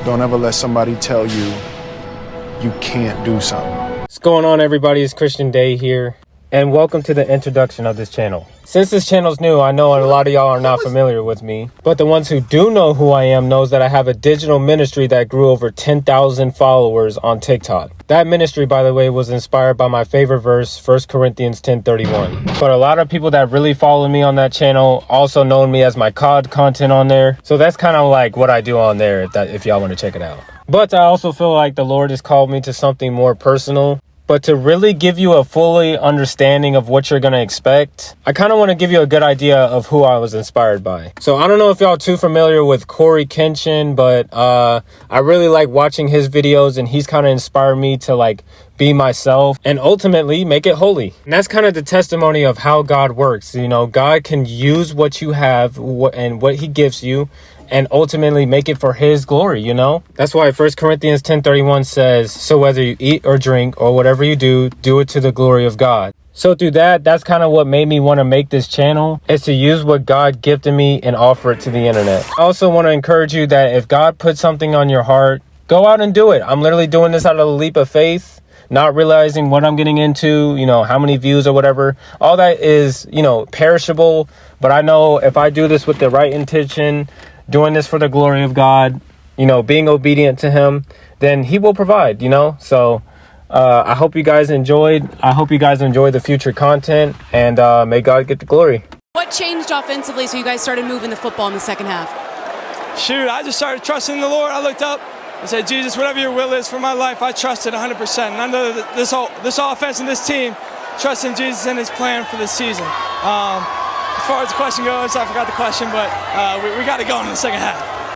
Don't ever let somebody tell you you can't do something. What's going on, everybody? It's Christian Day here, and welcome to the introduction of this channel. Since this channel's new, I know a lot of y'all are not familiar with me, but the ones who do know who I am knows that I have a digital ministry that grew over 10,000 followers on TikTok. That ministry, by the way, was inspired by my favorite verse, 1 Corinthians 10:31. But a lot of people that really follow me on that channel also know me as my COD content on there. So that's kind of like what I do on there, if y'all want to check it out. But I also feel like the Lord has called me to something more personal. But to really give you a fully understanding of what you're going to expect, I kind of want to give you a good idea of who I was inspired by. So I don't know if y'all too familiar with Corey Kenshin, but I really like watching his videos, and he's kind of inspired me to like be myself and ultimately make it holy. And that's kind of the testimony of how God works. You know, God can use what you have and what he gives you and ultimately make it for his glory, you know? That's why 1 Corinthians 10:31 says, so whether you eat or drink or whatever you do, do it to the glory of God. So through that's kind of what made me want to make this channel, is to use what God gifted me and offer it to the internet. I also want to encourage you that if God puts something on your heart, go out and do it. I'm literally doing this out of a leap of faith, not realizing what I'm getting into, you know, how many views or whatever. All that is, you know, perishable. But I know if I do this with the right intention, doing this for the glory of God, you know, being obedient to him, then he will provide, you know? So I hope you guys enjoyed. I hope you guys enjoy the future content, and may God get the glory. What changed offensively so you guys started moving the football in the second half? Shoot, I just started trusting the Lord. I looked up and said, Jesus, whatever your will is for my life, I trust it 100%. And I know that this offense and this team trust in Jesus and his plan for this season. As far as the question goes, I forgot the question, but we got it going in the second half.